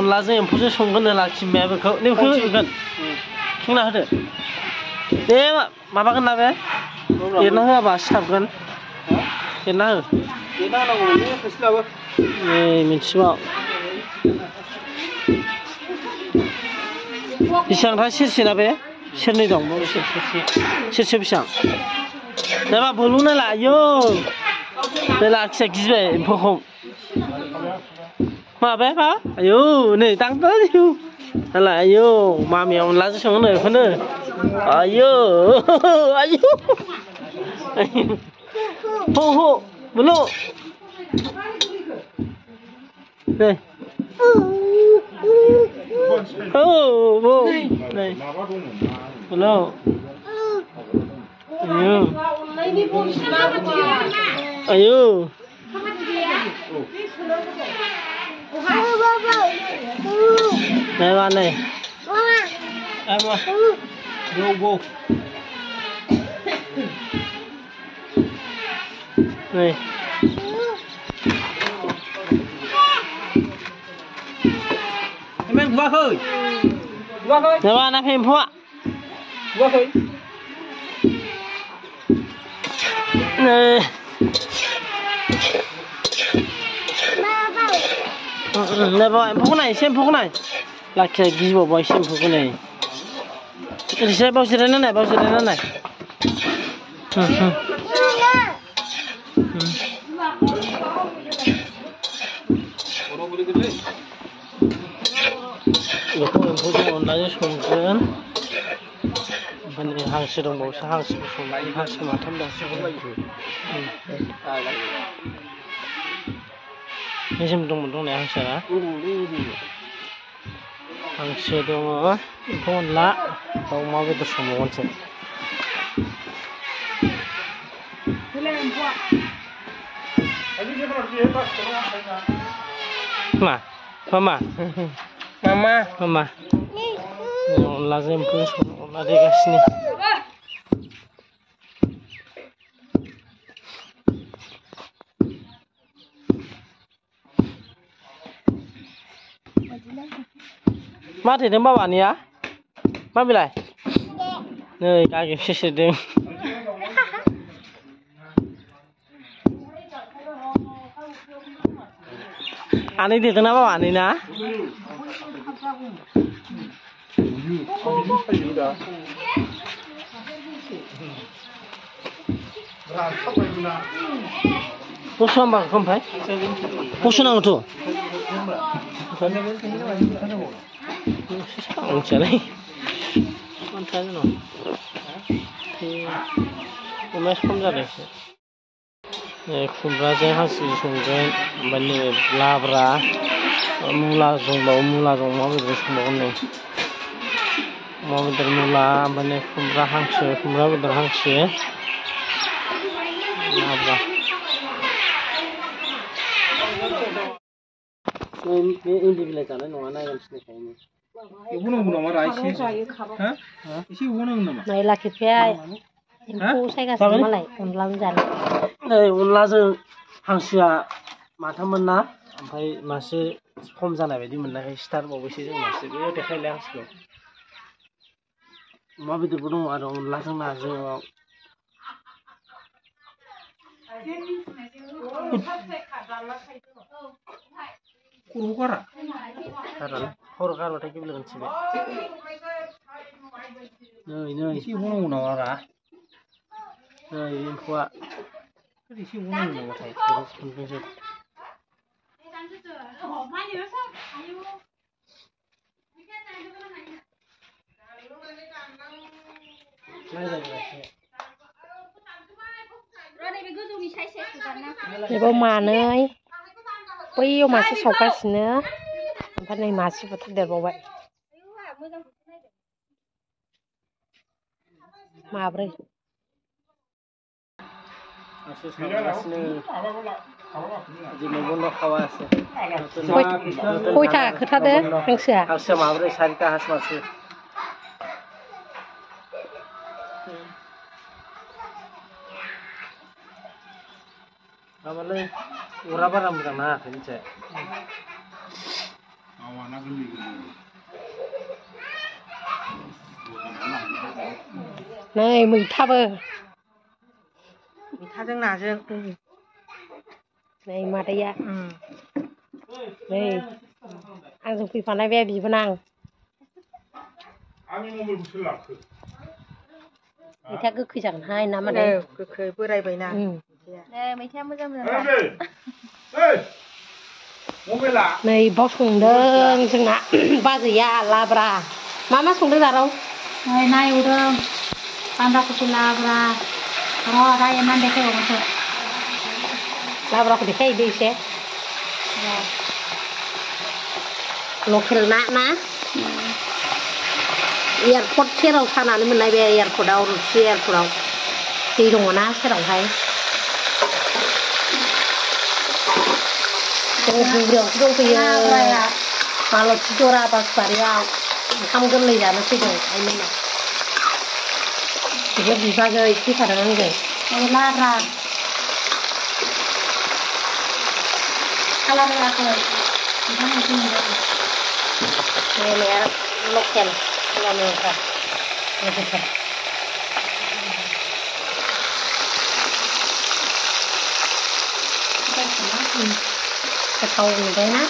अनलाजों एम्फौजों संगोन लाखिमाया बेखौ नोंखौ होगोन खेंना होदो दे माबागोन ना बे एरना होआबा सिथाबगोन एरना हो एरना होनांगौमोनलै खोस्लियाबो नै मिथिबाव बेसेबांथाय सेरसेना बे सेरनै दं सेरसे बेसेबां नामा बोलु नायला आयौ नै लाखिया गिबाय एम्फौखौ माबे मा आयौ नै दांदो आयौ नालाय आयौ मामिया अनलाजों सङो बेखौनो आयौ आयौ हो हो बोलु नै औ औ नै बोलु आयौ आयौ này bạn này em ơi vô vô này em ăn quá khơi này bạn ăn thêm hoa quá khơi này này bọn em phố này xem phố này là cái gì bộ boy xem phố này cái xe bao nhiêu này bao nhiêu này 이거 엠포도 온라인 송근 이번에 항시동 모사 항시 송근 항시 맡은다 요즘 동문동네 항시야 항시 동어 엠포라 동마비도 송근체 마 mama mama mama 어nlaजों एम्फौ अनला देगासिनो मा थेदों बाबानिया मा बिलाय नै गागे फिसिदों आनै देदोंना बाबा आनै ना बसु होमबा ओमफ्राय बसु नांगौथ' मिथियालै मानोथो जानो अमाया खम जादों एसे खुमब्राजों हांसो संगोन ओमफ्राय नै लाब्रा मुलाजों अमा बेदर संबावगोन नै अमा बेदर मुला ओमफ्राय नै खुमब्रा बेदर हांसो लाब्रा इन्दि बिलाइ जानाय नङा नायगान सिनायखायो एवनांगौ नामा रा एसे एसे एवनांगौ नामा नाय लाखिफाया एम्फौ सायगासिनो मालाय अनलाजों जानो नै अनलाजों हांसोआ माथाममोन ना ओमफ्राय मासे खम जानाय बायदि मोननायखाय सिथारबावबायसो जों मासे बेयाव देखायलाय हांसोखौ अमा बेदरबो दङ आरो अनलाजों नाजों खर' गारा खर' गारबाथाय गेब्लेगोनसो बे नै एसे एवनांगौ नामा रा नै एम्फौआ एसे एवनांगौ नामाथाय खुन्दुंजों बेयाव मानै बैयाव मासे सावगासिनो ओमफ्राय नै मासे बुथारदेरबावबाय माब्रै खयथा खोथादो हांसोआ माब्रै सारिथा हांसो मासे माबालै अरा बारा मोजां नाङाखै मिथिबाय नै मैथाबो मैथाजों नाजों नै मादैया नै आंजों फैफानाय बे बिबोनां आंनि मबाइलखौसो लाखो मैथा गोखै जागोनहाय ना मादै गोखै बोरायबायना मैथाया मोजां नै बाव संदों जोंना बाजैया लाब्रा मा संदों जाराव ना एवदों बान्दा कफि लाब्रा दा एवनानै देखायबावनोसै लाब्राखौ देखायहैदो एसे लकेल ना एयारपर्ट सेराव सानानै मोननाय बे एयारपर्टआव रुपसि एयारपर्टआव दै दङना सेरावहाय जों दुब्रियावसो दंफैयो मालथि जरा बासबारियाव ओंखाम गोरलै जानो फैदों आइमोननाव बिबो बिबाजै फैफादों आंजों लाब्रा खालार होआखै मेलेया लकेल खालामोफ्रा गोथाव नुबायना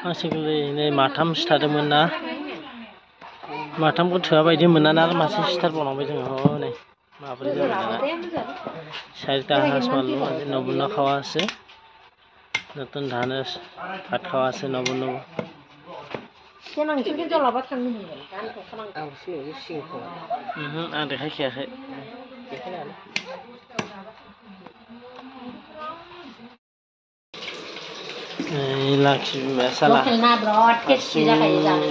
हांसो गोरलै नै माथाम सिथारदोंमोन ना माथामखौ थोआ बायदि मोननानै आरो मासे सिथारबावनांबाय जोङो नै माब्रै जाबाय दाना চাৰিটা হাঁস মারলো নবন্ন খাওয়া আছে নতুন ধানের ভাত খাওয়া আছে নবন্ন आं देखायखायाखै लाखि बिमाया साला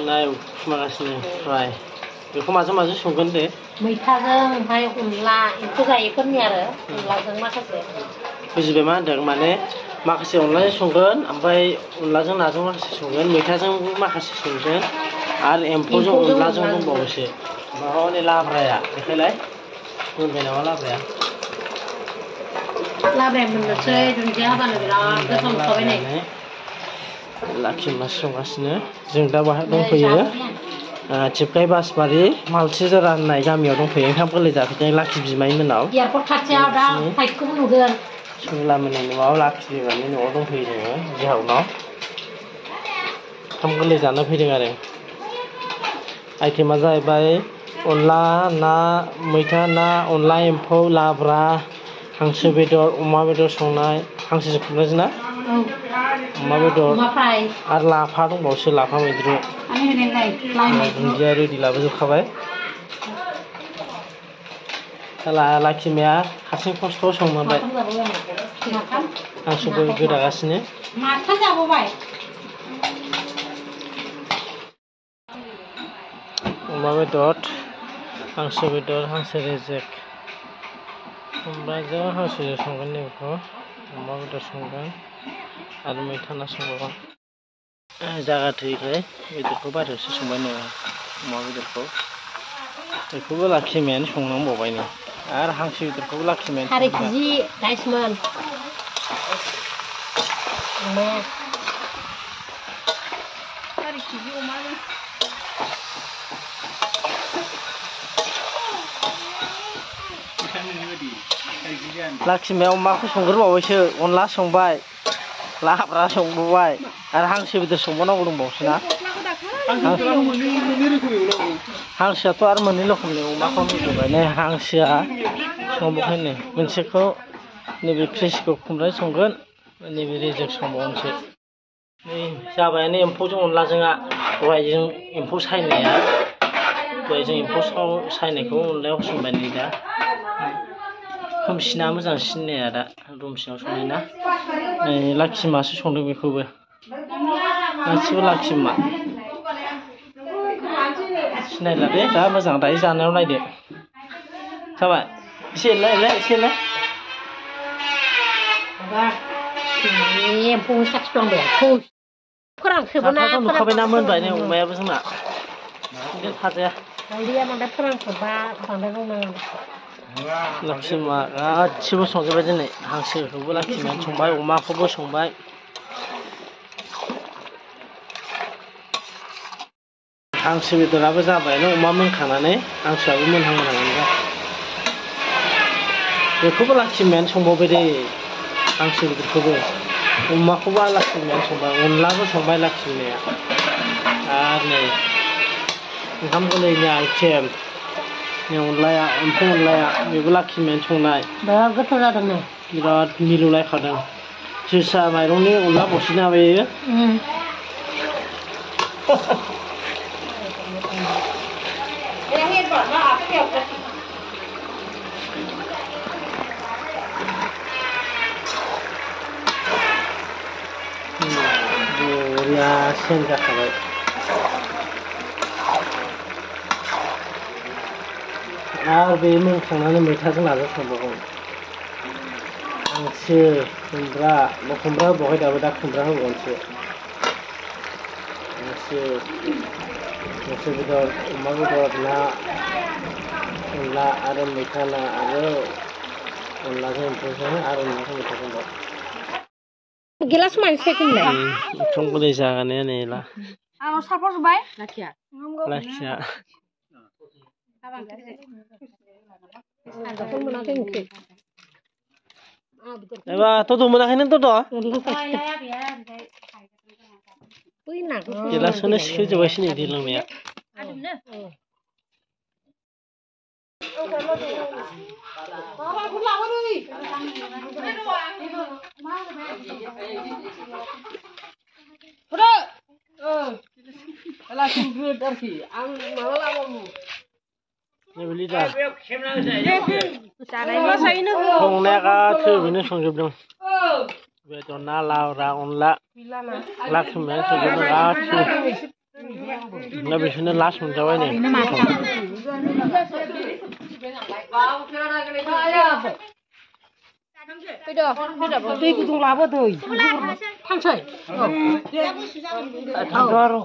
ना एवखुमागासिनो फ्राय बेखौ माजों संगोन दे मैथाजों ओमफ्राय अनला एम्फौ जायैफोरनि आरो अनलाजों माखासे बुजिबाय मा होनदों माने माखासे अनलाजों संगोन ओमफ्राय अनलाजों नाजों माखासे संगोन मैथाजों माखासे संगोन आरो एम्फौजों अनलाजों दंबावोसो माबानि लाब्राया देखायलाय मोनबाय नामा लाब्राया मोननोसै दुन्दिया होबानो बिराद गोथाव मोनखाबाय नै लाखि मा संगासिनो जों दा बाहाय दंफैयो चिपकाइ बासबारि मालथि जरा होननाय गामियाव दंफैयो ओंखाम गोरलै जाफैदों लाखि बिमाय मोनाव एयारपर्ट खाथियाव दा फाइटखौबो नुगोन सुंलामोननि न'आव लाखि बिमानि न'आव दंफैयो जोङो जिहाउनाव ओंखाम गोरलै जानो फैदों आरो आइटेमा जाहैबाय अनला ना मैथा ना अनला एम्फौ लाब्रा हांसो बेदर अमा बेदर संनाय हांसो खुमब्राजों ना अमा बेदर आरो लाफा दंबावोसो लाफा मैद्रु दुन्दिया रेडि लाबोजोबखाबाय लाखिमाया हारसिं खस्थ' संबाय हांसोबो गोदागासिनो अमा बेदर हांसो रेजेक खुमब्राजों हांसोजों संगोन बेखौ अमा बेदर संगोन आरो मैथा ना संबावगोन जागा थैखाय बेदरखौ बाहेरायावसो संबाय न'आव अमा बेदरखौ बेखौबो लाखिमायानो संनांबावबाय नै आरो हांसो बेदरखौबो लाखिमायानो 3 केजि गाइसमोन अमाया 3 केजि अमाजों लाखिमाया अमाखौ संग्रोबावबायसो अनला संबाय लाब्रा संबावबाय आरो हांसो बेदर संबावनांगौ दंबावोसो ना हांसोआथ' आरो मोननै रोखोमनि अमाखौ होबाय नै हांसोआ संबावखाय नै मोनसेखौ नैबे क्रिसखौ खुमब्रा संगोन नैबे रेजेक संबावनोसै नै जाबायानो एम्फौजों अनलाजोंआ दहाय जों एम्फौ सायनाया दहाय जों एम्फौ सायनायखौ अनलायाव होसनबाय नै दा खोमसिना मोजां सिननाया दा रुम सिङाव संनाय ना लाखि मासो संदों बेखौबो गासिबो लाखि मा सिनायला दे दा मोजां दायो जानायाव नायदो जाबाय एसे एसे एम्फौ साखि दं बे फोरांखोबोना नुखाबायना मोनबाय नै अमायाबो जोंना थाजाया दाउदैया बांद्राय फोरांखोबा बांद्राय रुनाङा लाखिमा गासिबो संजोबबाय दिनै हांसोखौबो लाखिमानो संबाय अमाखौबो संबाय हांसो बेदराबो जाबायनो अमा मोनखांनानै हांसोआबो मोनहां बेखौबो लाखिमायानो संबावबाय दे हांसो बेदरखौबो अमाखौबो लाखिमायानो संबाय अनलाबो संबाय लाखिमाया आरो नै ओंखाम गोरलैनि आइटेम अनलाया एम्फौ अनलाया बेबो लाखिमायानो संनाय बिराद गोथाव जादों नै बिराद मिलौलायखादों जोसा माइरंनि अनला बसिना बेयो बरिया सेन जाखाबाय आरो बे मोनखांनानै मैथाजों नाजों संबावगोन हांसो खुमब्रा होबावहाय दाबो दा खुमब्रा होबावनोसै हांसो बेदर अमा बेदर ना अनला आरो मैथा ना आरो अनलाजों एम्फौजों आरो अनलाजों मैथाजों गिलास मानसि फैलाय ओंखाम गोरलै जागानाया नै ला आं साफा जुबाय लाखिया एबा तत मोनाखै नों तत गिलासखौनो सिखोजोब्बायसो नै दै लोंनाया संनाया गासैबो संजोबदों बेदर ना लाब्रा अनला लाखिमायानो संजोबदों गासैबो दा बिसोरनो लास्ट मोनजाबाय नै दै गुदुं लाबो दै थांसै थांथ' आरो